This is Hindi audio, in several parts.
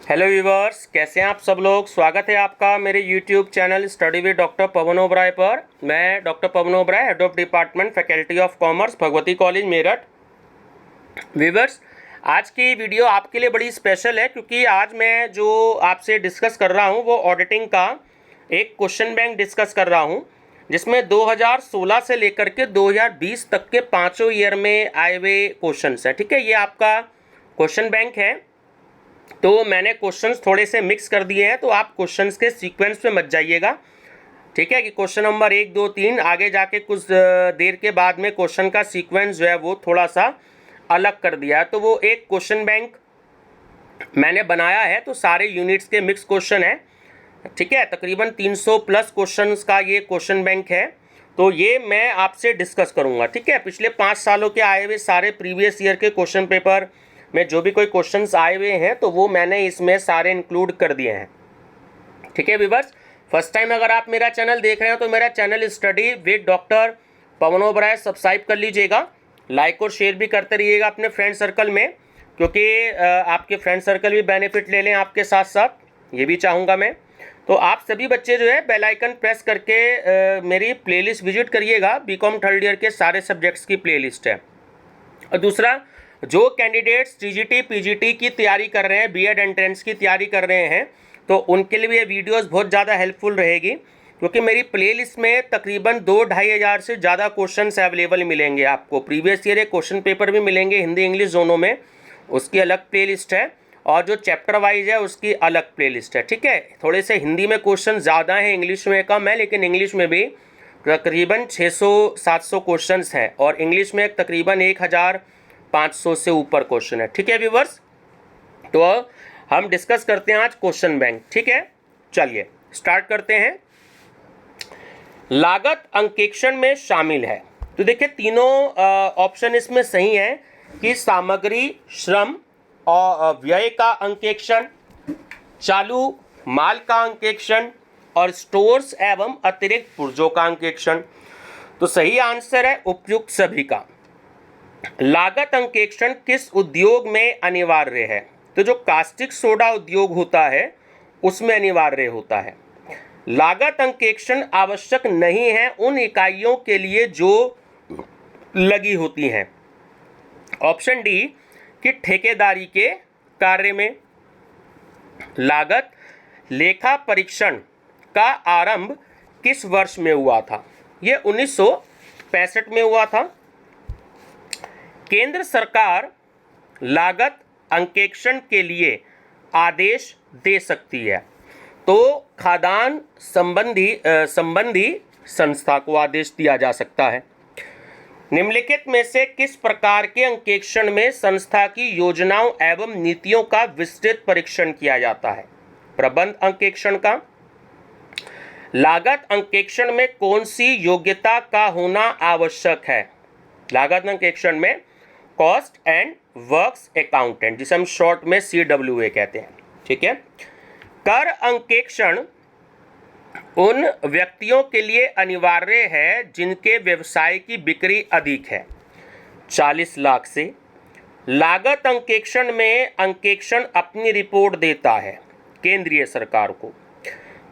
हेलो व्यूवर्स, कैसे हैं आप सब लोग। स्वागत है आपका मेरे YouTube channel study with doctor Pavan Oberoi पर। मैं doctor Pavan Oberoi, head of department faculty of commerce, Bhagwati college Meerut. Viewers, आज की वीडियो आपके लिए बड़ी स्पेशल है क्योंकि आज मैं जो आपसे डिस्कस कर रहा हूं वो ऑडिटिंग का एक क्वेश्चन बैंक डिस्कस कर रहा हूं, जिसमें 2016 से लेकर के 2020 तक के पाँचों ईयर में आए हुए क्वेश्चंस हैं। ठीक है, ये आपका क्वेश्चन बैंक है। तो मैंने क्वेश्चंस थोड़े से मिक्स कर दिए हैं, तो आप क्वेश्चंस के सीक्वेंस पे मत जाइएगा। ठीक है कि क्वेश्चन नंबर 1, 2, 3 आगे जाके कुछ देर के बाद में क्वेश्चन का सीक्वेंस जो है वो थोड़ा सा अलग कर दिया है। तो वो एक क्वेश्चन बैंक मैंने बनाया है, तो सारे यूनिट्स के मिक्स क्वेश्चन है। ठीक है, तकरीबन 300 प्लस क्वेश्चंस का ये क्वेश्चन बैंक है। तो ये मैं आपसे डिस्कस करूँगा। ठीक है, पिछले 5 सालों के आए हुए सारे प्रीवियस ईयर के क्वेश्चन पेपर में जो भी कोई क्वेश्चंस आए हुए हैं तो वो मैंने इसमें सारे इंक्लूड कर दिए हैं। ठीक है व्यूअर्स, फर्स्ट टाइम अगर आप मेरा चैनल देख रहे हैं तो मेरा channel study with doctor Pavan Oberoi subscribe कर लीजिएगा। लाइक और शेयर भी करते रहिएगा अपने फ्रेंड सर्कल में, क्योंकि आपके फ्रेंड सर्कल भी बेनिफिट ले लें आपके साथ साथ, ये भी चाहूँगा मैं। तो आप सभी बच्चे जो है बेल आइकन प्रेस करके मेरी प्लेलिस्ट विजिट करिएगा। बीकॉम थर्ड ईयर के सारे सब्जेक्ट्स की प्लेलिस्ट है। और दूसरा, जो कैंडिडेट्स टीजीटी पीजीटी की तैयारी कर रहे हैं, बीएड एंट्रेंस की तैयारी कर रहे हैं, तो उनके लिए ये वीडियोस बहुत ज़्यादा हेल्पफुल रहेगी, क्योंकि मेरी प्लेलिस्ट में तकरीबन 2-2.5 हज़ार से ज़्यादा क्वेश्चंस अवेलेबल मिलेंगे आपको। प्रीवियस ईयर क्वेश्चन पेपर भी मिलेंगे हिंदी इंग्लिश दोनों में, उसकी अलग प्लेलिस्ट है, और जो चैप्टर वाइज है उसकी अलग प्लेलिस्ट है। ठीक है, थोड़े से हिंदी में क्वेश्चन ज़्यादा हैं, इंग्लिश में कम है, लेकिन इंग्लिश में भी तकरीबन 600-700 क्वेश्चंस हैं, और इंग्लिश में तकरीबन 1500 से ऊपर क्वेश्चन है। ठीक है व्यूवर्स, तो हम डिस्कस करते हैं आज क्वेश्चन बैंक। ठीक है, चलिए स्टार्ट करते हैं। लागत अंकेक्षण में शामिल है, तो देखिए तीनों ऑप्शन इसमें सही है कि सामग्री, श्रम और व्यय का अंकेक्षण, चालू माल का अंकेक्षण और स्टोर्स एवं अतिरिक्त पुर्जों का अंकेक्षण। तो सही आंसर है उपयुक्त सभी का। लागत अंकेक्षण किस उद्योग में अनिवार्य है? तो जो कास्टिक सोडा उद्योग होता है उसमें अनिवार्य होता है। लागत अंकेक्षण आवश्यक नहीं है उन इकाइयों के लिए जो लगी होती हैं। ऑप्शन डी कि ठेकेदारी के कार्य में। लागत लेखा परीक्षण का आरंभ किस वर्ष में हुआ था? यह 1965 में हुआ था। केंद्र सरकार लागत अंकेक्षण के लिए आदेश दे सकती है, तो खाद्यान्न संबंधी संस्था को आदेश दिया जा सकता है। निम्नलिखित में से किस प्रकार के अंकेक्षण में संस्था की योजनाओं एवं नीतियों का विस्तृत परीक्षण किया जाता है? प्रबंध अंकेक्षण का। लागत अंकेक्षण में कौन सी योग्यता का होना आवश्यक है? लागत अंकेक्षण में कॉस्ट एंड वर्क्स अकाउंटेंट, जिसे हम शॉर्ट में CWA कहते हैं। ठीक है, कर अंकेक्षण उन व्यक्तियों के लिए अनिवार्य है जिनके व्यवसाय की बिक्री अधिक है 40 लाख से। लागत अंकेक्षण में अंकेक्षण अपनी रिपोर्ट देता है केंद्रीय सरकार को।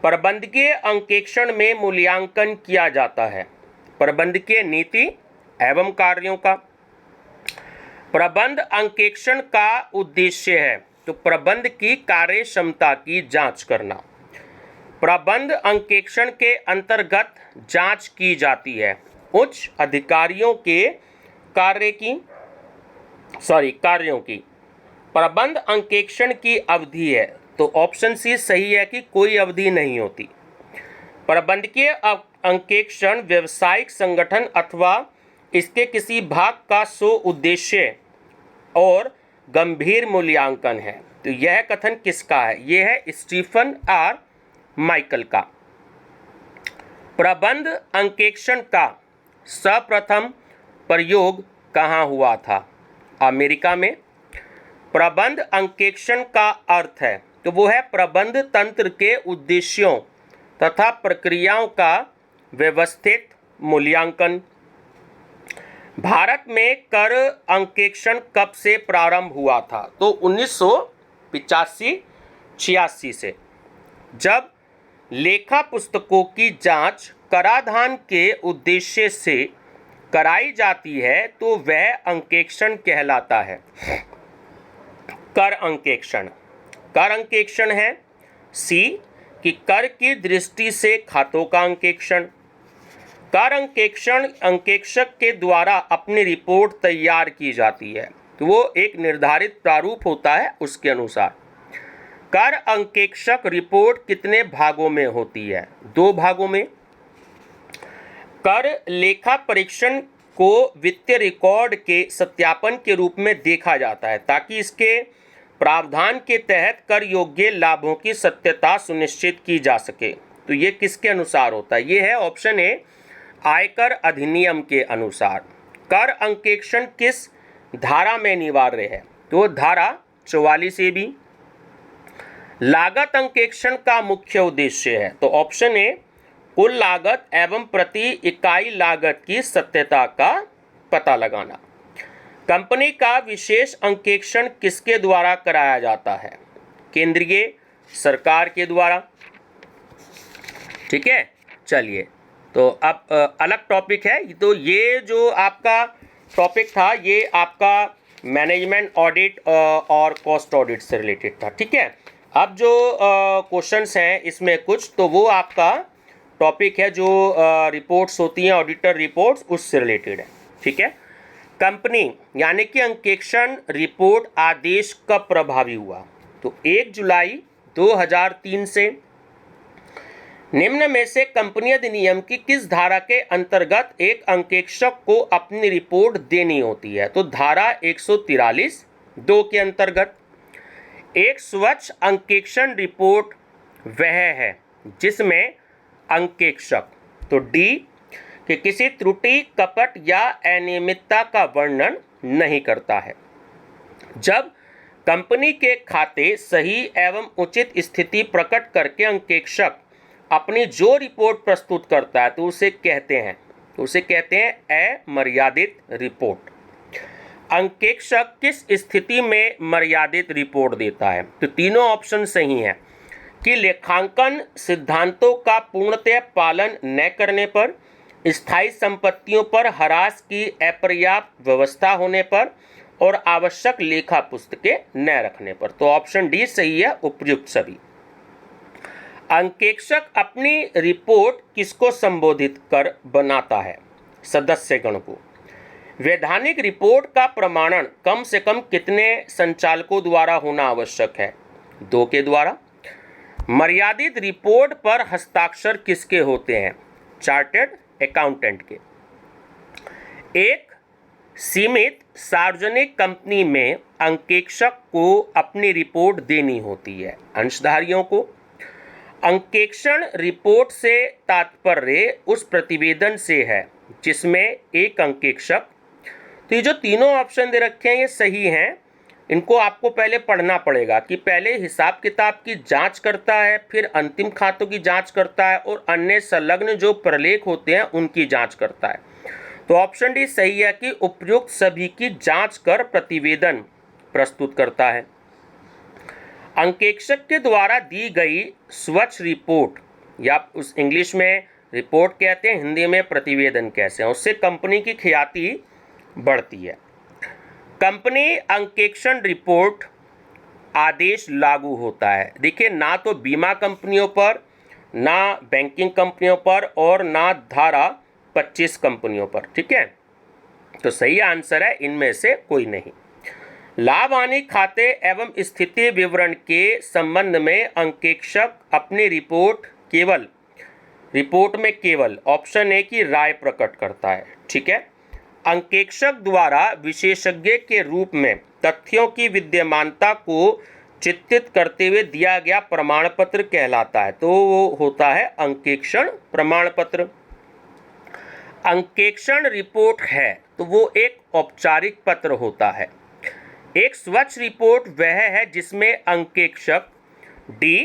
प्रबंधकीय अंकेक्षण में मूल्यांकन किया जाता है प्रबंधकीय नीति एवं कार्यों का। प्रबंध अंकेक्षण का उद्देश्य है तो प्रबंध की कार्य क्षमता की जांच करना। प्रबंध अंकेक्षण के अंतर्गत जांच की जाती है उच्च अधिकारियों के कार्यों की। प्रबंध अंकेक्षण की अवधि है, तो ऑप्शन सी सही है कि कोई अवधि नहीं होती। प्रबंधकीय अंकेक्षण व्यवसायिक संगठन अथवा इसके किसी भाग का सो उद्देश्य और गंभीर मूल्यांकन है। तो यह कथन किसका है? यह है स्टीफन आर माइकल का। प्रबंध अंकेक्षण का सर्वप्रथम प्रयोग कहाँ हुआ था? अमेरिका में। प्रबंध अंकेक्षण का अर्थ है तो वो है प्रबंध तंत्र के उद्देश्यों तथा प्रक्रियाओं का व्यवस्थित मूल्यांकन। भारत में कर अंकेक्षण कब से प्रारंभ हुआ था? तो 1985 1986 से। जब लेखा पुस्तकों की जांच कराधान के उद्देश्य से कराई जाती है तो वह अंकेक्षण कहलाता है। कर अंकेक्षण, कर अंकेक्षण है सी कि कर की दृष्टि से खातों का अंकेक्षण। कर अंकेक्षण अंकेक्षक के द्वारा अपनी रिपोर्ट तैयार की जाती है, तो वो एक निर्धारित प्रारूप होता है, उसके अनुसार। कर अंकेक्षक रिपोर्ट कितने भागों में होती है? 2 भागों में। कर लेखा परीक्षण को वित्तीय रिकॉर्ड के सत्यापन के रूप में देखा जाता है ताकि इसके प्रावधान के तहत कर योग्य लाभों की सत्यता सुनिश्चित की जा सके। तो ये किसके अनुसार होता है? ये है ऑप्शन ए, आयकर अधिनियम के अनुसार। कर अंकेक्षण किस धारा में अनिवार्य है? तो धारा 44 ए बी। लागत अंकेक्षण का मुख्य उद्देश्य है, तो ऑप्शन ए, कुल लागत एवं प्रति इकाई लागत की सत्यता का पता लगाना। कंपनी का विशेष अंकेक्षण किसके द्वारा कराया जाता है? केंद्रीय सरकार के द्वारा। ठीक है, चलिए, तो अब अलग टॉपिक है। तो ये जो आपका टॉपिक था ये आपका मैनेजमेंट ऑडिट और कॉस्ट ऑडिट से रिलेटेड था। ठीक है, अब जो क्वेश्चंस हैं इसमें कुछ, तो वो आपका टॉपिक है जो रिपोर्ट्स होती हैं, ऑडिटर रिपोर्ट्स, उससे रिलेटेड है। ठीक है, कंपनी यानी कि अंकेक्षण रिपोर्ट आदेश कब प्रभावी हुआ? तो 1 जुलाई 2003 से। निम्न में से कंपनी अधिनियम की किस धारा के अंतर्गत एक अंकेक्षक को अपनी रिपोर्ट देनी होती है? तो धारा 143(2) के अंतर्गत। एक स्वच्छ अंकेक्षण रिपोर्ट वह है जिसमें अंकेक्षक, तो डी, कि किसी त्रुटि, कपट या अनियमितता का वर्णन नहीं करता है। जब कंपनी के खाते सही एवं उचित स्थिति प्रकट करके अंकेक्षक अपनी जो रिपोर्ट प्रस्तुत करता है तो उसे कहते हैं अमर्यादित रिपोर्ट। अंकेक्षक किस स्थिति में मर्यादित रिपोर्ट देता है? तो तीनों ऑप्शन सही हैं कि लेखांकन सिद्धांतों का पूर्णतः पालन न करने पर, स्थायी संपत्तियों पर ह्रास की अपर्याप्त व्यवस्था होने पर और आवश्यक लेखा पुस्तकें न रखने पर। तो ऑप्शन डी सही है, उपयुक्त सभी। अंकेक्षक अपनी रिपोर्ट किसको संबोधित कर बनाता है? सदस्यगण को। वैधानिक रिपोर्ट का प्रमाणन कम से कम कितने संचालकों द्वारा होना आवश्यक है? 2 के द्वारा। मर्यादित रिपोर्ट पर हस्ताक्षर किसके होते हैं? चार्टर्ड अकाउंटेंट के। एक सीमित सार्वजनिक कंपनी में अंकेक्षक को अपनी रिपोर्ट देनी होती है अंशधारियों को। अंकेक्षण रिपोर्ट से तात्पर्य उस प्रतिवेदन से है जिसमें एक अंकेक्षक, तो ये जो तीनों ऑप्शन दे रखे हैं ये सही हैं। इनको आपको पहले पढ़ना पड़ेगा कि पहले हिसाब किताब की जांच करता है, फिर अंतिम खातों की जांच करता है और अन्य संलग्न जो प्रलेख होते हैं उनकी जांच करता है। तो ऑप्शन डी सही है कि उपयुक्त सभी की जांच कर प्रतिवेदन प्रस्तुत करता है। अंकेक्षक के द्वारा दी गई स्वच्छ रिपोर्ट, या उस इंग्लिश में रिपोर्ट कहते हैं, हिंदी में प्रतिवेदन कैसे हैं, उससे कंपनी की ख्याति बढ़ती है। कंपनी अंकेक्षण रिपोर्ट आदेश लागू होता है, देखिए, ना तो बीमा कंपनियों पर, ना बैंकिंग कंपनियों पर और ना धारा 25 कंपनियों पर। ठीक है, तो सही आंसर है इनमें से कोई नहीं। लाभ हानि खाते एवं स्थिति विवरण के संबंध में अंकेक्षक अपनी रिपोर्ट में केवल ऑप्शन ए की राय प्रकट करता है। ठीक है, अंकेक्षक द्वारा विशेषज्ञ के रूप में तथ्यों की विद्यमानता को चित्रित करते हुए दिया गया प्रमाण पत्र कहलाता है, तो वो होता है अंकेक्षण प्रमाण पत्र। अंकेक्षण रिपोर्ट है तो वो एक औपचारिक पत्र होता है। एक स्वच्छ रिपोर्ट वह है जिसमें अंकेक्षक डी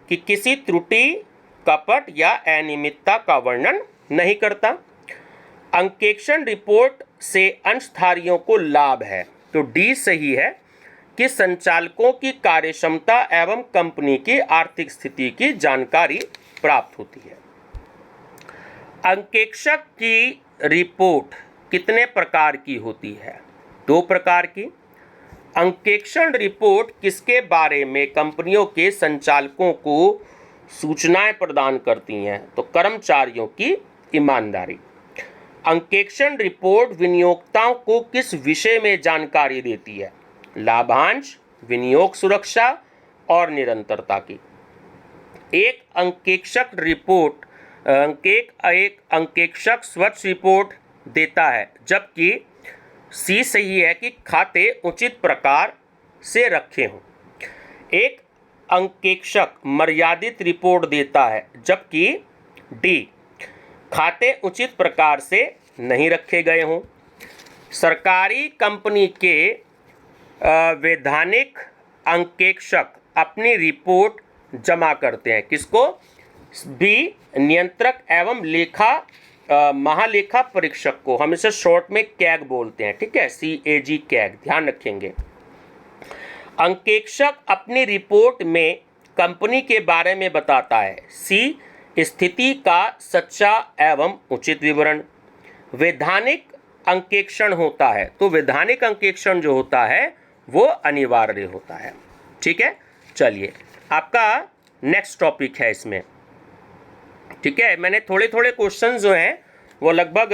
कि किसी त्रुटि, कपट या अनियमितता का वर्णन नहीं करता। अंकेक्षण रिपोर्ट से अंशधारियों को लाभ है, तो डी सही है कि संचालकों की कार्यक्षमता एवं कंपनी की आर्थिक स्थिति की जानकारी प्राप्त होती है। अंकेक्षक की रिपोर्ट कितने प्रकार की होती है? 2 प्रकार की। अंकेक्षण रिपोर्ट किसके बारे में कंपनियों के संचालकों को सूचनाएं प्रदान करती हैं? तो कर्मचारियों की ईमानदारी। अंकेक्षण रिपोर्ट विनियोक्ताओं को किस विषय में जानकारी देती है? लाभांश, विनियोग सुरक्षा और निरंतरता की। एक अंकेक्षक स्वच्छ रिपोर्ट देता है, जबकि सी सही है कि खाते उचित प्रकार से रखे हों। एक अंकेक्षक मर्यादित रिपोर्ट देता है, जबकि डी खाते उचित प्रकार से नहीं रखे गए हों। सरकारी कंपनी के वैधानिक अंकेक्षक अपनी रिपोर्ट जमा करते हैं किसको? बी नियंत्रक एवं महालेखा परीक्षक को। हम इसे शॉर्ट में कैग बोलते हैं, ठीक है, CAG कैग, ध्यान रखेंगे। अंकेक्षक अपनी रिपोर्ट में कंपनी के बारे में बताता है। सी स्थिति का सच्चा एवं उचित विवरण। वैधानिक अंकेक्षण होता है, तो वैधानिक अंकेक्षण जो होता है वो अनिवार्य होता है। ठीक है, चलिए आपका नेक्स्ट टॉपिक है इसमें। ठीक है, मैंने थोड़े थोड़े क्वेश्चन जो हैं वो लगभग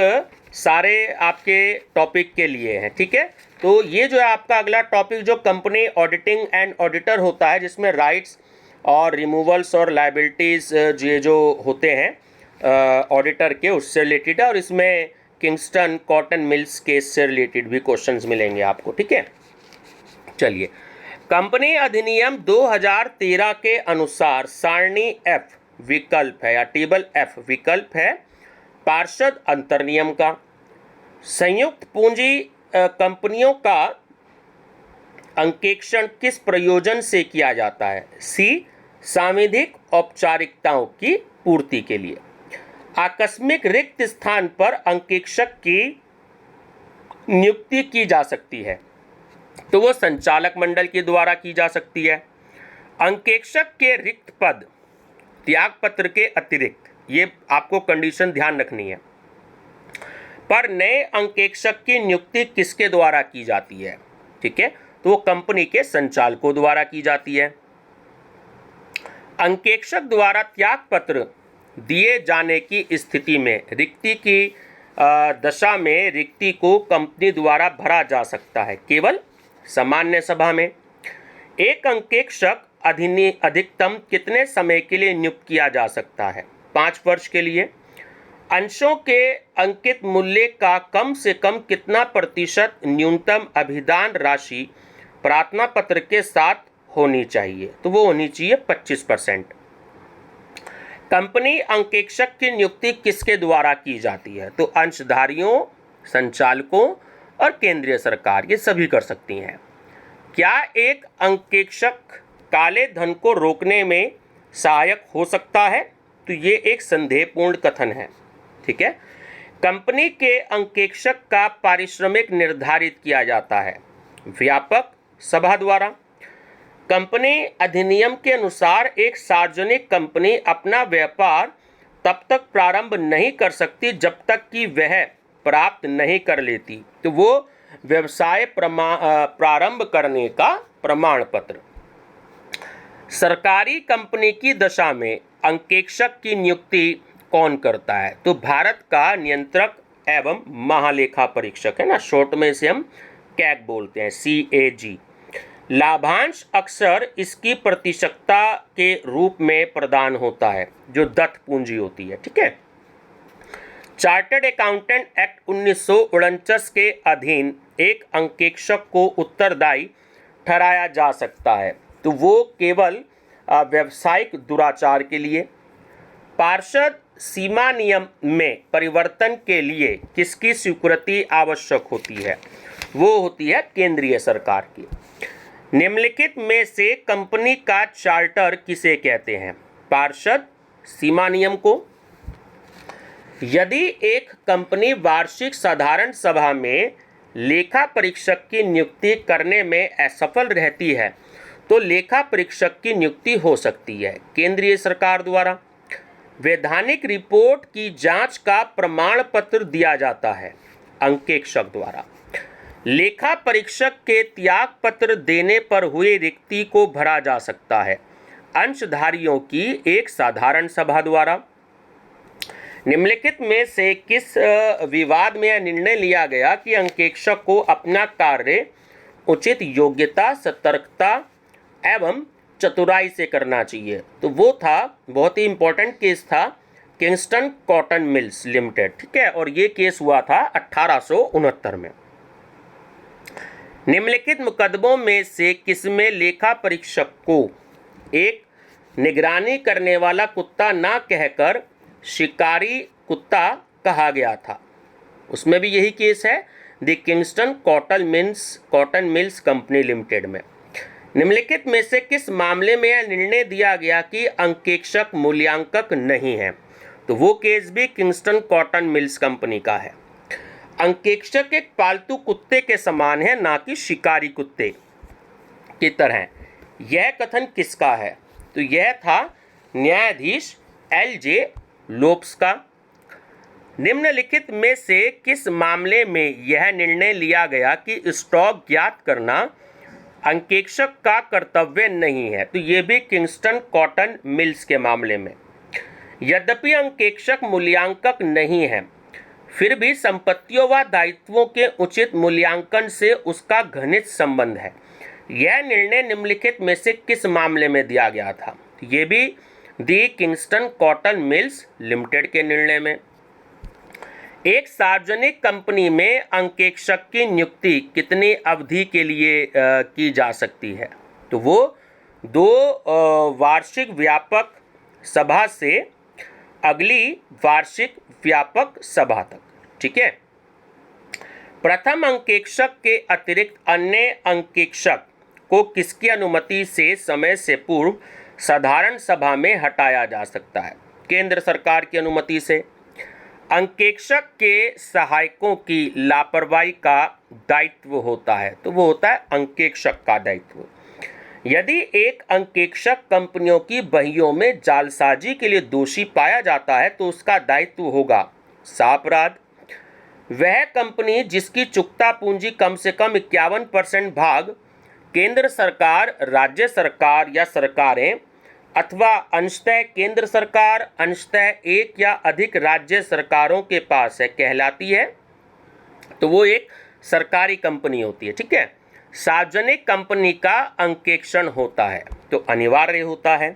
सारे आपके टॉपिक के लिए हैं। ठीक है, तो ये जो है आपका अगला टॉपिक जो कंपनी ऑडिटिंग एंड ऑडिटर होता है, जिसमें राइट्स और रिमूवल्स और लाइबिलिटीज़ ये जो होते हैं ऑडिटर के, उससे रिलेटेड है। और इसमें किंगस्टन कॉटन मिल्स केस से रिलेटेड भी क्वेश्चंस मिलेंगे आपको। ठीक है, चलिए कंपनी अधिनियम 2013 के अनुसार सारणी F विकल्प है या टेबल F विकल्प है पार्षद अंतर्नियम का। संयुक्त पूंजी कंपनियों का अंकेक्षण किस प्रयोजन से किया जाता है? सी सांविधिक औपचारिकताओं की पूर्ति के लिए। आकस्मिक रिक्त स्थान पर अंकेक्षक की नियुक्ति की जा सकती है, तो वो संचालक मंडल के द्वारा की जा सकती है। अंकेक्षक के रिक्त पद त्यागपत्र के अतिरिक्त, ये आपको कंडीशन ध्यान रखनी है, पर नए अंकेक्षक की नियुक्ति किसके द्वारा की जाती है? ठीक है, तो वो कंपनी के संचालकों द्वारा की जाती है। अंकेक्षक द्वारा त्यागपत्र दिए जाने की स्थिति में रिक्ति की दशा में रिक्ति को कंपनी द्वारा भरा जा सकता है केवल सामान्य सभा में। एक अंकेक्षक अधिकतम कितने समय के लिए नियुक्त किया जा सकता है? 5 वर्ष के लिए। अंशों के अंकित मूल्य का कम से कम कितना प्रतिशत न्यूनतम अभिदान राशि प्रार्थना पत्र के साथ होनी चाहिए? तो वो होनी चाहिए 25%। कंपनी अंकेक्षक की नियुक्ति किसके द्वारा की जाती है? तो अंशधारियों, संचालकों और केंद्रीय सरकार, ये सभी कर सकती हैं। क्या एक अंकेक्षक काले धन को रोकने में सहायक हो सकता है? तो ये एक संदेहपूर्ण कथन है। ठीक है, कंपनी के अंकेक्षक का पारिश्रमिक निर्धारित किया जाता है व्यापक सभा द्वारा। कंपनी अधिनियम के अनुसार एक सार्वजनिक कंपनी अपना व्यापार तब तक प्रारंभ नहीं कर सकती जब तक कि वह प्राप्त नहीं कर लेती, तो वो व्यवसाय प्रारंभ करने का प्रमाण पत्र। सरकारी कंपनी की दशा में अंकेक्षक की नियुक्ति कौन करता है? तो भारत का नियंत्रक एवं महालेखा परीक्षक है ना, शॉर्ट में इसे हम कैग बोलते हैं, CAG। लाभांश अक्सर इसकी प्रतिशतता के रूप में प्रदान होता है जो दत्त पूंजी होती है। ठीक है, चार्टर्ड अकाउंटेंट एक्ट 1949 के अधीन एक अंकेक्षक को उत्तरदायी ठहराया जा सकता है, तो वो केवल व्यावसायिक दुराचार के लिए। पार्षद सीमा नियम में परिवर्तन के लिए किसकी स्वीकृति आवश्यक होती है? वो होती है केंद्रीय सरकार की। निम्नलिखित में से कंपनी का चार्टर किसे कहते हैं? पार्षद सीमा नियम को। यदि एक कंपनी वार्षिक साधारण सभा में लेखा परीक्षक की नियुक्ति करने में असफल रहती है तो लेखा परीक्षक की नियुक्ति हो सकती है केंद्रीय सरकार द्वारा। वैधानिक रिपोर्ट की जांच का प्रमाण पत्र दिया जाता है अंकेक्षक द्वारा। लेखा परीक्षक के त्याग पत्र देने पर हुए रिक्ति को भरा जा सकता है अंशधारियों की एक साधारण सभा द्वारा। निम्नलिखित में से किस विवाद में यह निर्णय लिया गया कि अंकेक्षक को अपना कार्य उचित योग्यता, सतर्कता एवं चतुराई से करना चाहिए? तो वो था, बहुत ही इंपॉर्टेंट केस था, किंगस्टन कॉटन मिल्स लिमिटेड, ठीक है। और ये केस हुआ था 1869 में। निम्नलिखित मुकदमों में से किसमें लेखा परीक्षक को एक निगरानी करने वाला कुत्ता ना कहकर शिकारी कुत्ता कहा गया था? उसमें भी यही केस है, the Kingston cotton mills company limited में। निम्नलिखित में से किस मामले में यह निर्णय दिया गया कि अंकेक्षक मूल्यांकक नहीं है? तो वो केस भी किंगस्टन कॉटन मिल्स कंपनी का है। अंकेक्षक एक पालतू कुत्ते के समान है, ना कि शिकारी कुत्ते की तरह। यह कथन किसका है? तो यह था न्यायाधीश LJ लोब्स का। निम्नलिखित में से किस मामले में यह निर्णय लिया गया कि स्टॉक ज्ञात करना अंकेक्षक का कर्तव्य नहीं है? तो ये भी किंगस्टन कॉटन मिल्स के मामले में। यद्यपि अंकेक्षक मूल्यांकक नहीं है, फिर भी संपत्तियों व दायित्वों के उचित मूल्यांकन से उसका घनिष्ठ संबंध है। यह निर्णय निम्नलिखित में से किस मामले में दिया गया था? ये भी दी किंगस्टन कॉटन मिल्स लिमिटेड के निर्णय में। एक सार्वजनिक कंपनी में अंकेक्षक की नियुक्ति कितनी अवधि के लिए की जा सकती है? तो वो 2 वार्षिक व्यापक सभा से अगली वार्षिक व्यापक सभा तक, ठीक है। प्रथम अंकेक्षक के अतिरिक्त अन्य अंकेक्षक को किसकी अनुमति से समय से पूर्व साधारण सभा में हटाया जा सकता है? केंद्र सरकार की अनुमति से। अंकेक्षक के सहायकों की लापरवाही का दायित्व होता है, तो वो होता है अंकेक्षक का दायित्व। यदि एक अंकेक्षक कंपनियों की बहियों में जालसाजी के लिए दोषी पाया जाता है तो उसका दायित्व होगा सापराध। वह कंपनी जिसकी चुकता पूंजी कम से कम 51% भाग केंद्र सरकार, राज्य सरकार या सरकारें अथवा अंशतः केंद्र सरकार, अंशतः एक या अधिक राज्य सरकारों के पास है कहलाती है, तो वो एक सरकारी कंपनी होती है, ठीक है। सार्वजनिक कंपनी का अंकेक्षण होता है तो अनिवार्य होता है।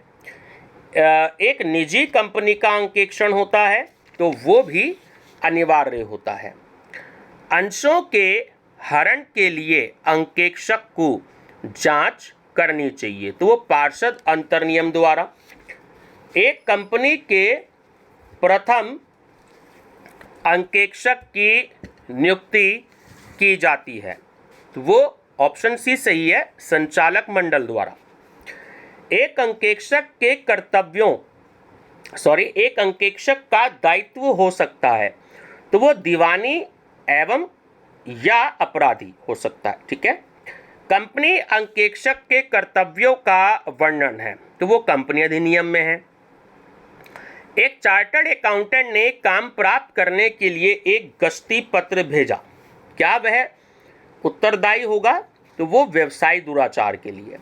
एक निजी कंपनी का अंकेक्षण होता है तो वो भी अनिवार्य होता है। अंशों के हरण के लिए अंकेक्षक को जांच करनी चाहिए, तो वो पार्षद अंतर्नियम द्वारा। एक कंपनी के प्रथम अंकेक्षक की नियुक्ति की जाती है, तो वो ऑप्शन सी सही है, संचालक मंडल द्वारा। एक अंकेक्षक का दायित्व हो सकता है, तो वो दीवानी एवं या अपराधी हो सकता है, ठीक है। कंपनी अंकेक्षक के कर्तव्यों का वर्णन है, तो वो कंपनी अधिनियम में है। एक चार्टर्ड अकाउंटेंट ने काम प्राप्त करने के लिए एक गश्ती पत्र भेजा, क्या वह उत्तरदायी होगा? तो वो व्यवसाय दुराचार के लिए।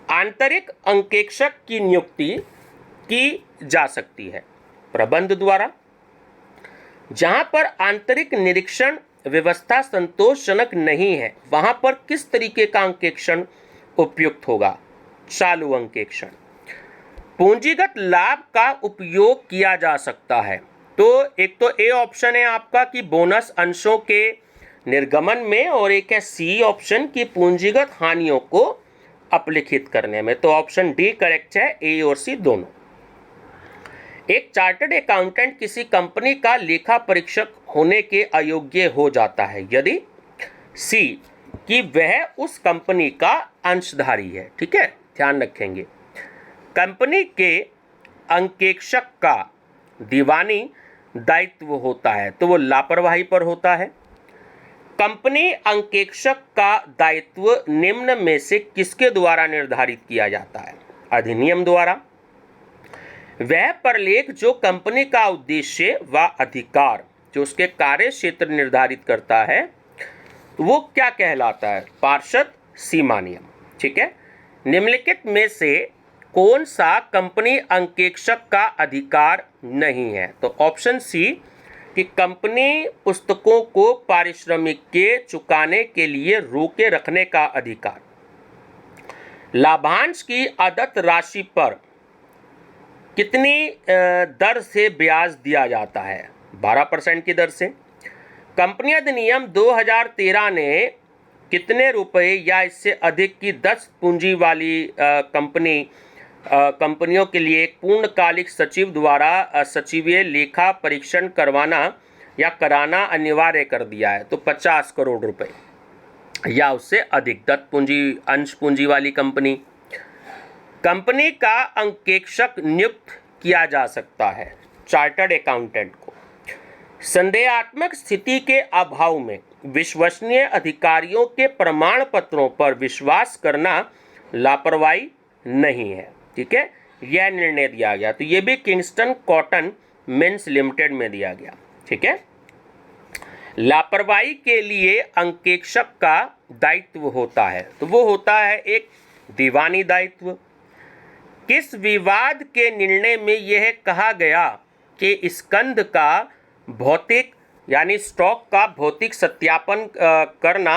आंतरिक अंकेक्षक की नियुक्ति की जा सकती है प्रबंध द्वारा। जहां पर आंतरिक निरीक्षण व्यवस्था संतोषजनक नहीं है, वहां पर किस तरीके का अंकेक्षण उपयुक्त होगा? चालू अंकेक्षण। पूंजीगत लाभ का उपयोग किया जा सकता है, तो एक तो ए ऑप्शन है आपका कि बोनस अंशों के निर्गमन में, और एक है सी ऑप्शन की पूंजीगत हानियों को अपलिखित करने में। तो ऑप्शन डी करेक्ट है, ए और सी दोनों। एक चार्टर्ड अकाउंटेंट किसी कंपनी का लेखा परीक्षक होने के अयोग्य हो जाता है यदि सी कि वह उस कंपनी का अंशधारी है, ठीक है, ध्यान रखेंगे। कंपनी के अंकेक्षक का दीवानी दायित्व होता है, तो वो लापरवाही पर होता है। कंपनी अंकेक्षक का दायित्व निम्न में से किसके द्वारा निर्धारित किया जाता है? अधिनियम द्वारा। वह प्रलेख जो कंपनी का उद्देश्य व अधिकार, जो उसके कार्य क्षेत्र निर्धारित करता है, वो क्या कहलाता है? पार्षद सीमा नियम। ठीक है। निम्नलिखित में से कौन सा कंपनी अंकेक्षक का अधिकार नहीं है? तो ऑप्शन सी कि कंपनी पुस्तकों को पारिश्रमिक के चुकाने के लिए रोके रखने का अधिकार। लाभांश की अदत्त राशि पर कितनी दर से ब्याज दिया जाता है? 12% की दर से। कंपनी अधिनियम 2013 ने कितने रुपए या इससे अधिक की 10 पूंजी वाली कंपनियों के लिए एक पूर्णकालिक सचिव द्वारा सचिवीय लेखा परीक्षण करवाना या कराना अनिवार्य कर दिया है? तो 50 करोड़ रुपए या उससे अधिक। 10 पूंजी अंश पूंजी वाली कंपनी। कंपनी का अंकेक्षक नियुक्त किया जा सकता है चार्टर्ड अकाउंटेंट को। संदेहात्मक स्थिति के अभाव में विश्वसनीय अधिकारियों के प्रमाण पत्रों पर विश्वास करना लापरवाही नहीं है। ठीक है, यह निर्णय दिया गया। तो ये भी किंगस्टन कॉटन मिल्स लिमिटेड में दिया गया। ठीक है। लापरवाही के लिए अंकेक्षक का दायित्व होता है, तो वो होता है एक दीवानी दायित्व। किस विवाद के निर्णय में यह कहा गया कि स्कंध का भौतिक यानी स्टॉक का भौतिक सत्यापन करना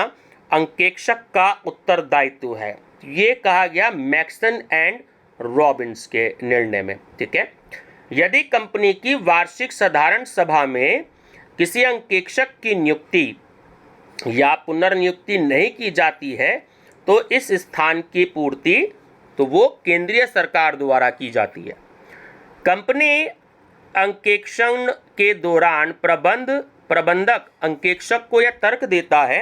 अंकेक्षक का उत्तरदायित्व है? ये कहा गया मैक्सन एंड रॉबिन्स के निर्णय में। ठीक है। यदि कंपनी की वार्षिक साधारण सभा में किसी अंकेक्षक की नियुक्ति या पुनर्नियुक्ति नहीं की जाती है तो इस स्थान की पूर्ति तो वो केंद्रीय सरकार द्वारा की जाती है। कंपनी अंकेक्षण के दौरान प्रबंधक अंकेक्षक को यह तर्क देता है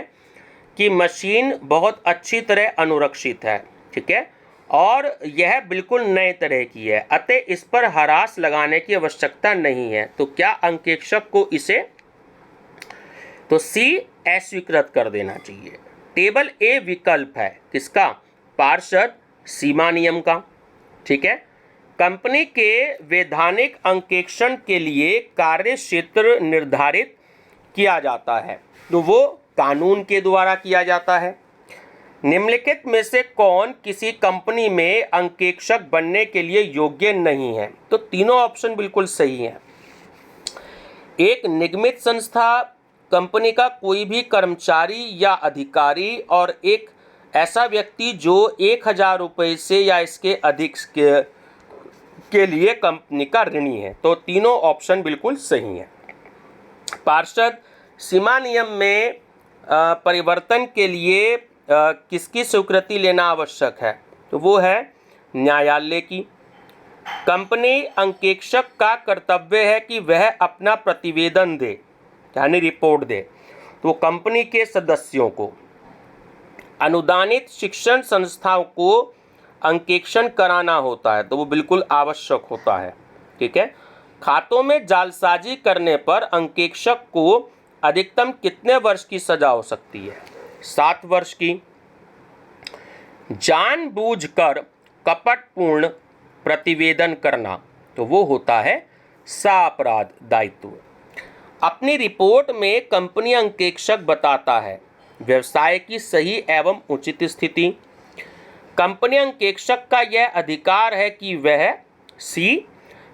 कि मशीन बहुत अच्छी तरह अनुरक्षित है। ठीक है, और यह बिल्कुल नए तरह की है, अतः इस पर हरास लगाने की आवश्यकता नहीं है। तो क्या अंकेक्षक को इसे तो सी अस्वीकृत कर देना चाहिए। टेबल ए विकल्प है किसका? पार्षद सीमा नियम का। ठीक है। कंपनी के वैधानिक अंकेक्षण के लिए कार्य क्षेत्र निर्धारित किया जाता है, तो वो कानून के द्वारा किया जाता है। निम्नलिखित में से कौन किसी कंपनी में अंकेक्षक बनने के लिए योग्य नहीं है? तो तीनों ऑप्शन बिल्कुल सही हैं। एक निगमित संस्था, कंपनी का कोई भी कर्मचारी या अधिकारी, और एक ऐसा व्यक्ति जो 1000 रुपये से या इसके अधिक के लिए कंपनी का ऋणी है। तो तीनों ऑप्शन बिल्कुल सही हैं। पार्षद सीमा नियम में परिवर्तन के लिए किसकी स्वीकृति लेना आवश्यक है? तो वो है न्यायालय की। कंपनी अंकेक्षक का कर्तव्य है कि वह अपना प्रतिवेदन दे यानी रिपोर्ट दे, तो कंपनी के सदस्यों को। अनुदानित शिक्षण संस्थाओं को अंकेक्षण कराना होता है, तो वो बिल्कुल आवश्यक होता है। ठीक है। खातों में जालसाजी करने पर अंकेक्षक को अधिकतम कितने वर्ष की सजा हो सकती है? 7 वर्ष की। जानबूझकर कपटपूर्ण प्रतिवेदन करना, तो वो होता है सापराध दायित्व। अपनी रिपोर्ट में कंपनी अंकेक्षक बताता है व्यवसाय की सही एवं उचित स्थिति। कंपनी अंकेक्षक का यह अधिकार है कि वह सी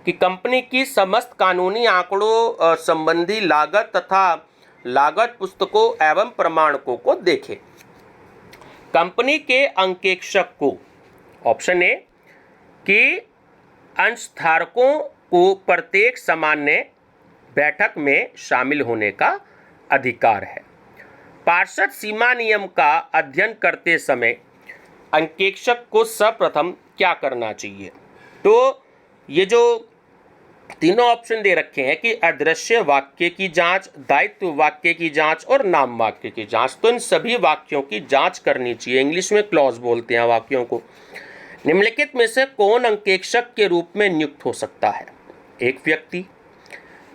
कि कंपनी की समस्त कानूनी आंकड़ों संबंधी लागत तथा लागत पुस्तकों एवं प्रमाणकों को देखे। कंपनी के अंकेक्षक को ऑप्शन ए कि अंशधारकों को प्रत्येक सामान्य बैठक में शामिल होने का अधिकार है। पार्षद सीमा नियम का अध्ययन करते समय अंकेक्षक को सर्वप्रथम क्या करना चाहिए? तो ये जो तीनों ऑप्शन दे रखे हैं कि अदृश्य वाक्य की जांच, दायित्व वाक्य की जांच और नाम वाक्य की जांच, तो इन सभी वाक्यों की जांच करनी चाहिए। इंग्लिश में क्लॉज बोलते हैं वाक्यों को। निम्नलिखित में से कौन अंकेक्षक के रूप में नियुक्त हो सकता है? एक व्यक्ति,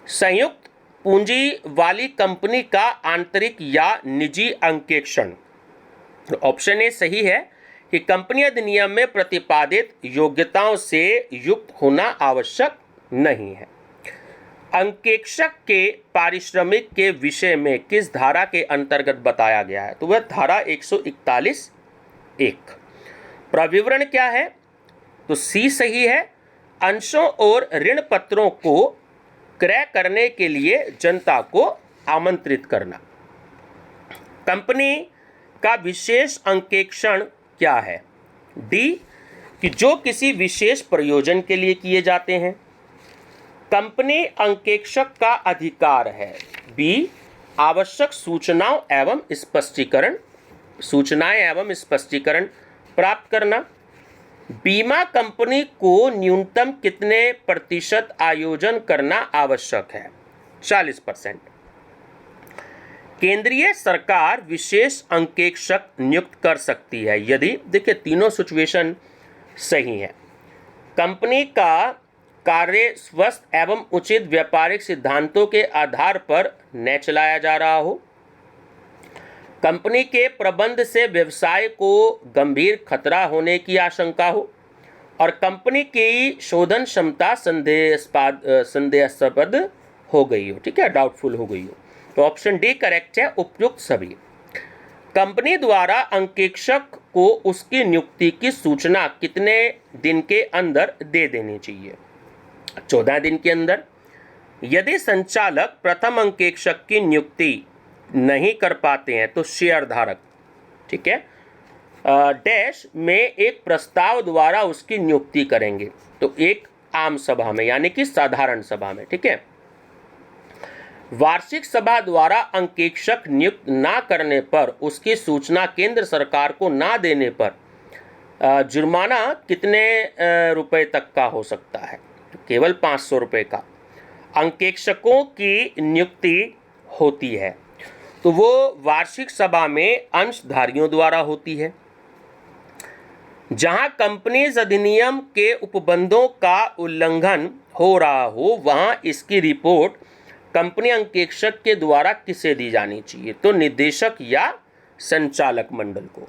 संयुक्त पूंजी वाली कंपनी का आंतरिक या निजी अंकेक्षण। तो ऑप्शन ए सही है कि कंपनी अधिनियम में प्रतिपादित योग्यताओं से युक्त होना आवश्यक नहीं है। अंकेक्षक के पारिश्रमिक के विषय में किस धारा के अंतर्गत बताया गया है? तो वह धारा 141(1). प्रविवरण क्या है? तो सी सही है। अंशों और ऋण पत्रों को क्रय करने के लिए जनता को आमंत्रित करना। कंपनी का विशेष अंकेक्षण क्या है? डी, कि जो किसी विशेष प्रयोजन के लिए किए जाते हैं। कंपनी अंकेक्षक का अधिकार है। बी, आवश्यक सूचनाएं एवं स्पष्टीकरण प्राप्त करना। बीमा कंपनी को न्यूनतम कितने प्रतिशत आयोजन करना आवश्यक है? 40%। केंद्रीय सरकार विशेष अंकेक्षक नियुक्त कर सकती है यदि, देखिए तीनों सिचुएशन सही है। कंपनी का कार्य स्वस्थ एवं उचित व्यापारिक सिद्धांतों के आधार पर न चलाया जा रहा हो। कंपनी के प्रबंध से व्यवसाय को गंभीर खतरा होने की आशंका हो और कंपनी की शोधन क्षमता संदेहास्पद हो गई हो, ठीक है, डाउटफुल हो गई हो। तो ऑप्शन डी करेक्ट है, उपयुक्त सभी। कंपनी द्वारा अंकेक्षक को उसकी नियुक्ति की सूचना कितने दिन के अंदर दे देनी चाहिए? 14 दिन के अंदर। यदि संचालक प्रथम अंकेक्षक की नियुक्ति नहीं कर पाते हैं तो शेयर धारक, ठीक है, डैश में एक प्रस्ताव द्वारा उसकी नियुक्ति करेंगे। तो एक आम सभा में, यानी कि साधारण सभा में, ठीक है। वार्षिक सभा द्वारा अंकेक्षक नियुक्त ना करने पर उसकी सूचना केंद्र सरकार को ना देने पर जुर्माना कितने रुपए तक का हो सकता है? केवल 500 रुपये का। अंकेक्षकों की नियुक्ति होती है तो वो वार्षिक सभा में अंशधारियों द्वारा होती है। जहां कंपनीज अधिनियम के उपबंधों का उल्लंघन हो रहा हो वहां इसकी रिपोर्ट कंपनी अंकेक्षक के द्वारा किसे दी जानी चाहिए? तो निदेशक या संचालक मंडल को।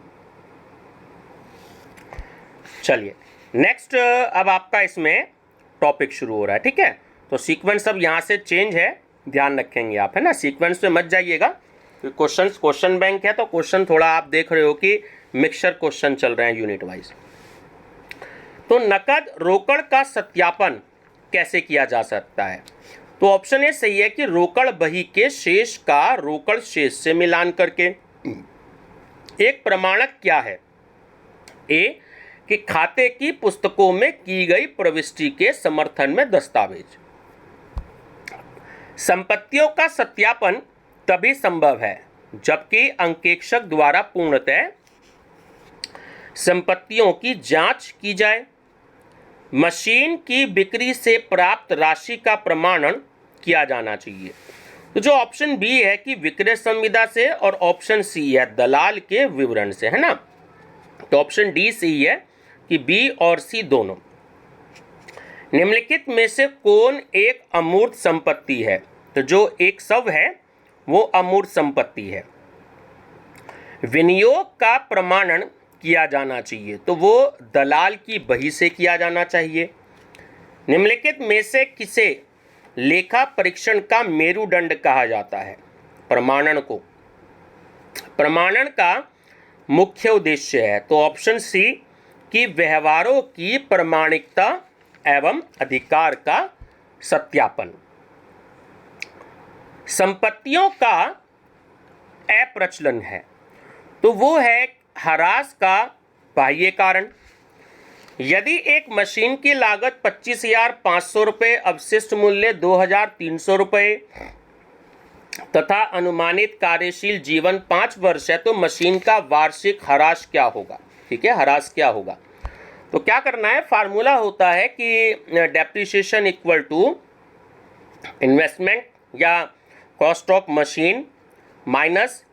चलिए नेक्स्ट, अब आपका इसमें टॉपिक शुरू हो रहा है, ठीक है। तो सीक्वेंस अब यहाँ से चेंज है, ध्यान रखेंगे आप, है ना। सीक्वेंस में मत जाइएगा, क्वेश्चन बैंक है तो क्वेश्चन थोड़ा आप देख रहे हो कि मिक्सचर क्वेश्चन चल रहे हैं यूनिट वाइज। तो नकद रोकड़ का सत्यापन कैसे किया जा सकता है? तो ऑप्शन ए सही है कि रोकड़ बही के शेष का रोकड़ शेष से मिलान करके। एक प्रमाणक क्या है? ए, कि खाते की पुस्तकों में की गई प्रविष्टि के समर्थन में दस्तावेज। संपत्तियों का सत्यापन तभी संभव है जबकि अंकेक्षक द्वारा पूर्णतः संपत्तियों की जांच की जाए। मशीन की बिक्री से प्राप्त राशि का प्रमाणन किया जाना चाहिए। तो जो ऑप्शन बी है कि विक्रय संविदा से, और ऑप्शन सी है दलाल के विवरण से, है ना। तो ऑप्शन डी सही है कि बी और सी दोनों। निम्नलिखित में से कौन एक अमूर्त संपत्ति है? तो जो एक शव है वो अमूर्त संपत्ति है। विनियोग का प्रमाणन किया जाना चाहिए तो वो दलाल की बही से किया जाना चाहिए। निम्नलिखित में से किसे लेखा परीक्षण का मेरुदंड कहा जाता है? प्रमाणन को। प्रमाणन का मुख्य उद्देश्य है तो ऑप्शन सी कि व्यवहारों की प्रामाणिकता एवं अधिकार का सत्यापन। संपत्तियों का अप्रचलन है तो वो है ह्रास का बाह्य कारण। यदि एक मशीन की लागत 25,500 रुपये, अवशिष्ट मूल्य 2,300 रुपये तथा अनुमानित कार्यशील जीवन 5 वर्ष है तो मशीन का वार्षिक ह्रास क्या होगा? ठीक है, ह्रास क्या होगा? तो क्या करना है, फार्मूला होता है कि डेप्रिसिएशन इक्वल टू इन्वेस्टमेंट या cost of machine minus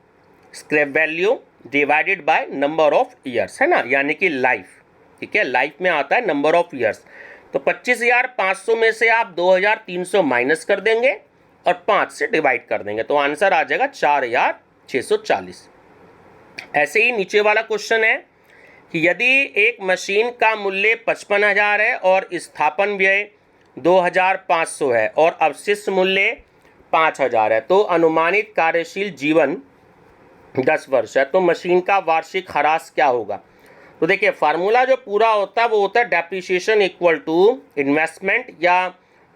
scrap value divided by number of years, है ना, यानी कि लाइफ। ठीक है, लाइफ में आता है नंबर ऑफ ईयर्स। तो 25,500 में से आप 2,300 माइनस कर देंगे और 5 से डिवाइड कर देंगे तो आंसर आ जाएगा 4640। ऐसे ही नीचे वाला क्वेश्चन है कि यदि एक मशीन का मूल्य 55,000 है और स्थापन व्यय 2,500 है और अवशिष्ट मूल्य 5,000 है तो अनुमानित कार्यशील जीवन 10 वर्ष है, तो मशीन का वार्षिक ह्रास क्या होगा? तो देखिए फार्मूला जो पूरा होता है वो होता है डेप्रिसिएशन इक्वल टू इन्वेस्टमेंट या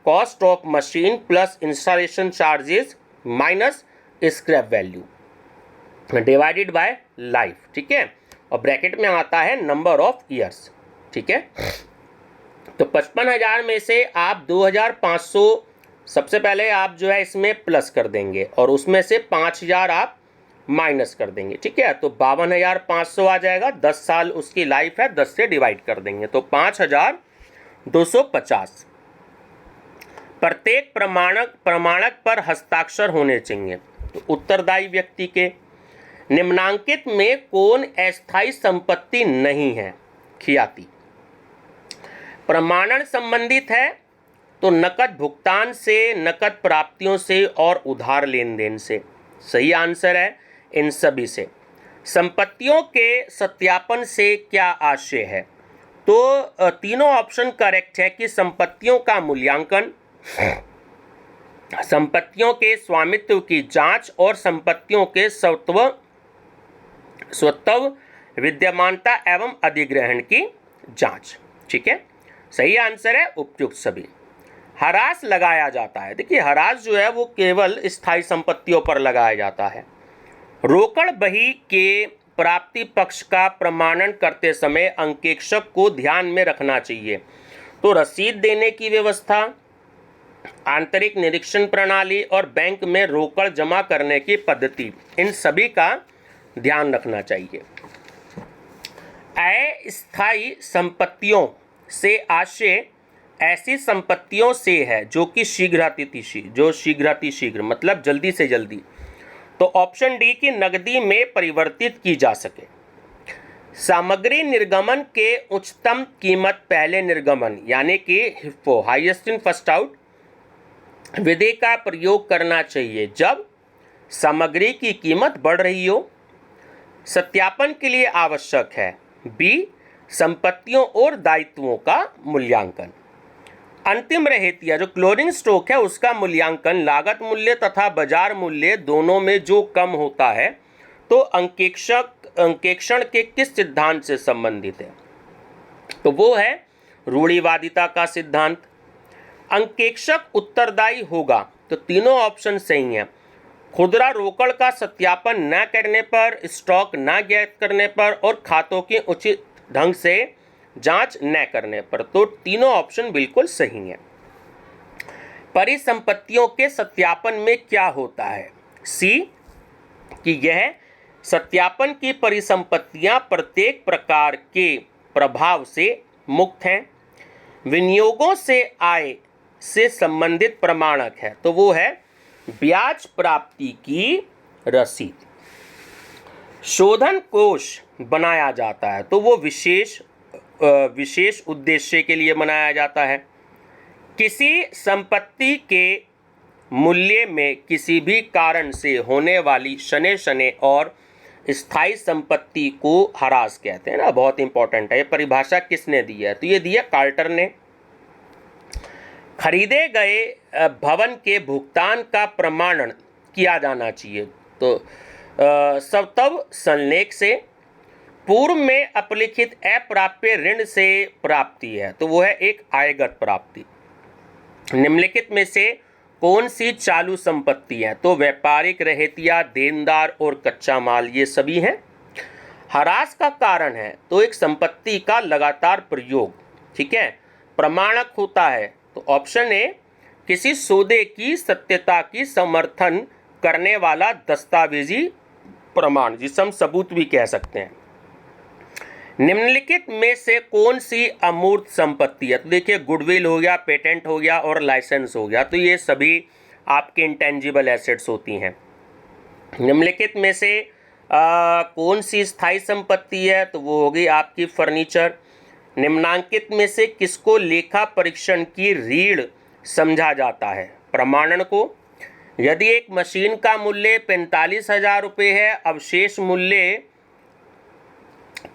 cost of machine plus installation charges minus scrap value divided by life, ठीक है, और ब्रैकेट में आता है नंबर ऑफ ईयर्स, ठीक है। तो 55,000 में से आप 2,500 सबसे पहले आप जो है इसमें प्लस कर देंगे और उसमें से 5,000 आप माइनस कर देंगे, ठीक है, तो 52,500 आ जाएगा। 10 साल उसकी लाइफ है, 10 से डिवाइड कर देंगे तो 5,250। प्रत्येक प्रमाणक पर हस्ताक्षर होने चाहिए। तो उत्तरदायी व्यक्ति के निम्नांकित में कौन अस्थायी संपत्ति नहीं है? ख्याति। प्रमाणन संबंधित है तो नकद भुगतान से, नकद प्राप्तियों से और उधार लेन देन से। सही आंसर है इन सभी से। संपत्तियों के सत्यापन से क्या आशय है? तो तीनों ऑप्शन करेक्ट है कि संपत्तियों का मूल्यांकन, संपत्तियों के स्वामित्व की जांच और संपत्तियों के स्वत्व विद्यमानता एवं अधिग्रहण की जांच, ठीक है। सही आंसर है उपयुक्त सभी। ह्रास लगाया जाता है, देखिए ह्रास जो है वो केवल स्थायी संपत्तियों पर लगाया जाता है। रोकड़ बही के प्राप्ति पक्ष का प्रमाणन करते समय अंकेक्षक को ध्यान में रखना चाहिए। तो रसीद देने की व्यवस्था, आंतरिक निरीक्षण प्रणाली और बैंक में रोकड़ जमा करने की पद्धति, इन सभी का ध्यान रखना चाहिए। अस्थायी संपत्तियों से आशय ऐसी संपत्तियों से है जो कि शीघ्र मतलब जल्दी से जल्दी। तो ऑप्शन डी की नकदी में परिवर्तित की जा सके। सामग्री निर्गमन के उच्चतम कीमत पहले निर्गमन यानी कि हिफो हाईएस्ट इन फर्स्ट आउट विधि का प्रयोग करना चाहिए जब सामग्री की कीमत बढ़ रही हो। सत्यापन के लिए आवश्यक है। बी, संपत्तियों और दायित्वों का मूल्यांकन। अंतिम रहतिया जो क्लोजिंग स्टॉक है उसका मूल्यांकन लागत मूल्य तथा बाजार मूल्य दोनों में जो कम होता है तो अंकेक्षण के किस सिद्धांत से संबंधित है? तो वो है रूढ़िवादिता का सिद्धांत। अंकेक्षक उत्तरदायी होगा, तो तीनों ऑप्शन सही हैं। खुदरा रोकड़ का सत्यापन न करने पर, स्टॉक न ज्ञात करने पर और खातों की उचित ढंग से जांच न करने पर, तो तीनों ऑप्शन बिल्कुल सही हैं। परिसंपत्तियों के सत्यापन में क्या होता है? सी, कि यह सत्यापन की परिसंपत्तियां प्रत्येक प्रकार के प्रभाव से मुक्त हैं। विनियोगों से आय से संबंधित प्रमाणक है, तो वो है ब्याज प्राप्ति की रसीद। शोधन कोष बनाया जाता है, तो वो विशेष उद्देश्य के लिए बनाया जाता है। किसी संपत्ति के मूल्य में किसी भी कारण से होने वाली शने और स्थायी संपत्ति को ह्रास कहते हैं ना, बहुत इंपॉर्टेंट है। ये परिभाषा किसने दी है? तो ये दी है कार्टर ने। खरीदे गए भवन के भुगतान का प्रमाणन किया जाना चाहिए, तो स्वत्व संलेख से। पूर्व में अपलिखित अप्राप्य ऋण से प्राप्ति है, तो वो है एक आयगत प्राप्ति। निम्नलिखित में से कौन सी चालू संपत्ति है? तो व्यापारिक रहतिया, देनदार और कच्चा माल, ये सभी हैं। ह्रास का कारण है तो एक संपत्ति का लगातार प्रयोग, ठीक है। प्रमाणक होता है तो ऑप्शन ए, किसी सौदे की सत्यता की समर्थन करने वाला दस्तावेजी प्रमाण, जिसे हम सबूत भी कह सकते हैं। निम्नलिखित में से कौन सी अमूर्त संपत्ति है? तो देखिए गुडविल हो गया, पेटेंट हो गया और लाइसेंस हो गया, तो ये सभी आपके इंटेंजिबल एसेट्स होती हैं। निम्नलिखित में से कौन सी स्थायी संपत्ति है? तो वो होगी आपकी फर्नीचर। निम्नांकित में से किसको लेखा परीक्षण की रीढ़ समझा जाता है? प्रमाणन को। यदि एक मशीन का मूल्य 45,000 रुपये है, अवशेष मूल्य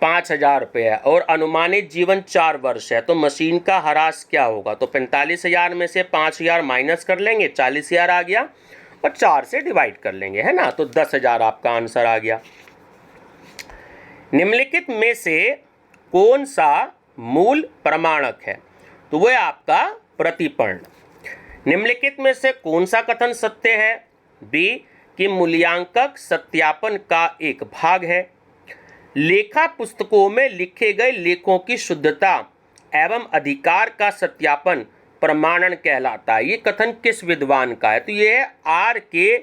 5,000 रुपये है और अनुमानित जीवन 4 वर्ष है, तो मशीन का ह्रास क्या होगा? तो 45,000 में से 5,000 माइनस कर लेंगे, 40,000 आ गया और 4 से डिवाइड कर लेंगे, है ना, तो 10,000 आपका आंसर आ गया। निम्नलिखित में से कौन सा मूल प्रमाणक है? तो वह आपका प्रतिपर्ण। निम्नलिखित में से कौन सा कथन सत्य है? बी कि मूल्यांकक सत्यापन का एक भाग है। लेखा पुस्तकों में लिखे गए लेखों की शुद्धता एवं अधिकार का सत्यापन प्रमाणन कहलाता है। ये कथन किस विद्वान का है? तो ये है R.K.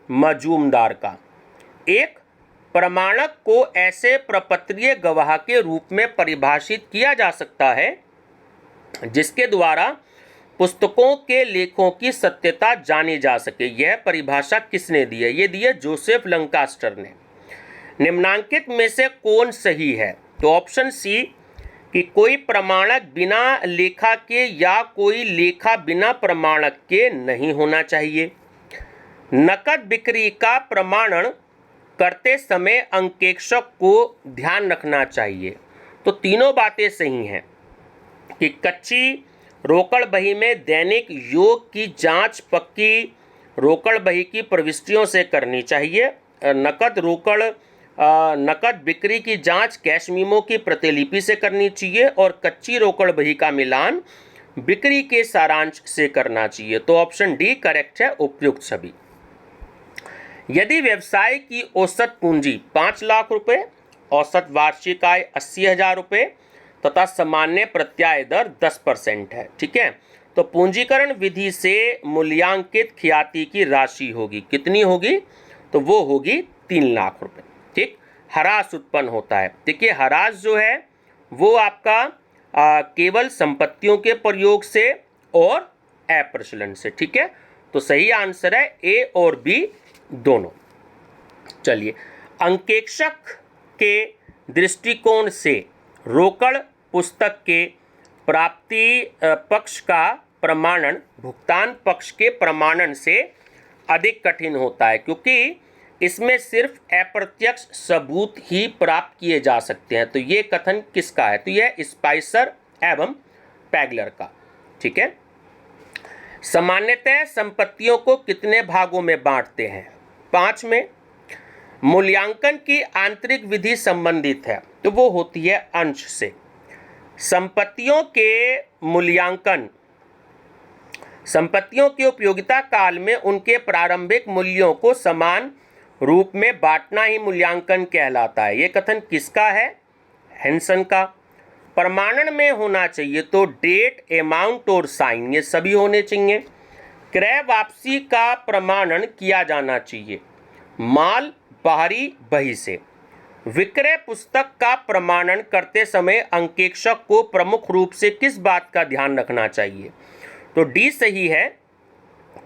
मजूमदार का। एक प्रमाणक को ऐसे प्रपत्रीय गवाह के रूप में परिभाषित किया जा सकता है जिसके द्वारा पुस्तकों के लेखों की सत्यता जानी जा सके। यह परिभाषा किसने दी है? ये दी है जोसेफ लंकास्टर ने। निम्नांकित में से कौन सही है? तो ऑप्शन सी कि कोई प्रमाणक बिना लेखा के या कोई लेखा बिना प्रमाणक के नहीं होना चाहिए। नकद बिक्री का प्रमाणन करते समय अंकेक्षक को ध्यान रखना चाहिए। तो तीनों बातें सही हैं कि कच्ची रोकड़ बही में दैनिक योग की जांच पक्की रोकड़ बही की प्रविष्टियों से करनी चाहिए। नकद बिक्री की जांच कैश मीमो की प्रतिलिपि से करनी चाहिए और कच्ची रोकड़ बही का मिलान बिक्री के सारांश से करना चाहिए। तो ऑप्शन डी करेक्ट है, उपयुक्त सभी। यदि व्यवसाय की औसत पूंजी 5 लाख रुपए, औसत वार्षिक आय 80,000 रुपये तथा सामान्य प्रत्याय दर 10% है, ठीक है, तो पूंजीकरण विधि से मूल्यांकित ख्याति की राशि होगी, कितनी होगी? तो वो होगी 3 लाख रुपए। ठीक, ह्रास उत्पन्न होता है। देखिए ह्रास जो है वो आपका केवल संपत्तियों के प्रयोग से और अप्रचलन से, ठीक है, तो सही आंसर है ए और बी दोनों। चलिए, अंकेक्षक के दृष्टिकोण से रोकड़ पुस्तक के प्राप्ति पक्ष का प्रमाणन भुगतान पक्ष के प्रमाणन से अधिक कठिन होता है, क्योंकि इसमें सिर्फ अप्रत्यक्ष सबूत ही प्राप्त किए जा सकते हैं। तो ये कथन किसका है? तो यह स्पाइसर एवं पैगलर का, ठीक है। सामान्यतः संपत्तियों को कितने भागों में बांटते हैं? 5 में। मूल्यांकन की आंतरिक विधि संबंधित है, तो वो होती है अंश से। संपत्तियों के मूल्यांकन संपत्तियों के उपयोगिता काल में उनके प्रारंभिक मूल्यों को समान रूप में बांटना ही मूल्यांकन कहलाता है। ये कथन किसका है? हेंसन का। प्रमाणन में होना चाहिए तो डेट, अमाउंट और साइन ये सभी होने चाहिए। क्रय वापसी का प्रमाणन किया जाना चाहिए माल बाहरी बही से। विक्रय पुस्तक का प्रमाणन करते समय अंकेक्षक को प्रमुख रूप से किस बात का ध्यान रखना चाहिए? तो डी सही है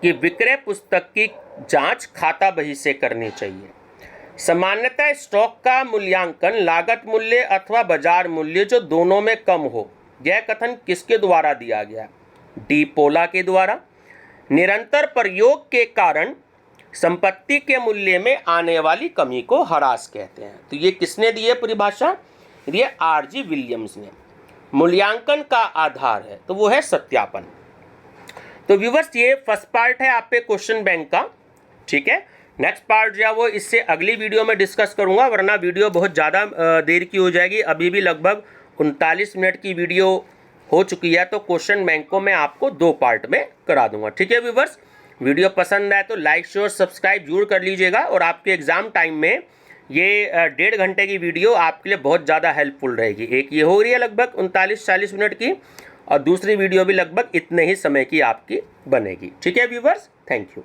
कि विक्रय पुस्तक की जांच खाता बही से करनी चाहिए। सामान्यतः स्टॉक का मूल्यांकन लागत मूल्य अथवा बाजार मूल्य जो दोनों में कम हो, यह कथन किसके द्वारा दिया गया? डी पोला के द्वारा। निरंतर प्रयोग के कारण संपत्ति के मूल्य में आने वाली कमी को ह्रास कहते हैं। तो ये किसने दी है परिभाषा? ये R.G. विलियम्स ने। मूल्यांकन का आधार है तो वो है सत्यापन। तो व्यूअर्स ये फर्स्ट पार्ट है आपके क्वेश्चन बैंक का, ठीक है। नेक्स्ट पार्ट जो है वो इससे अगली वीडियो में डिस्कस करूंगा, वरना वीडियो बहुत ज़्यादा देर की हो जाएगी। अभी भी लगभग 39 मिनट की वीडियो हो चुकी है, तो क्वेश्चन बैंक को मैं आपको 2 पार्ट में करा दूंगा, ठीक है व्यूअर्स। वीडियो पसंद आए तो लाइक शेयर सब्सक्राइब जरूर कर लीजिएगा और आपके एग्जाम टाइम में ये 1.5 घंटे की वीडियो आपके लिए बहुत ज़्यादा हेल्पफुल रहेगी। एक ये हो रही है लगभग 39-40 मिनट की और दूसरी वीडियो भी लगभग इतने ही समय की आपकी बनेगी, ठीक है व्यूअर्स। Thank you.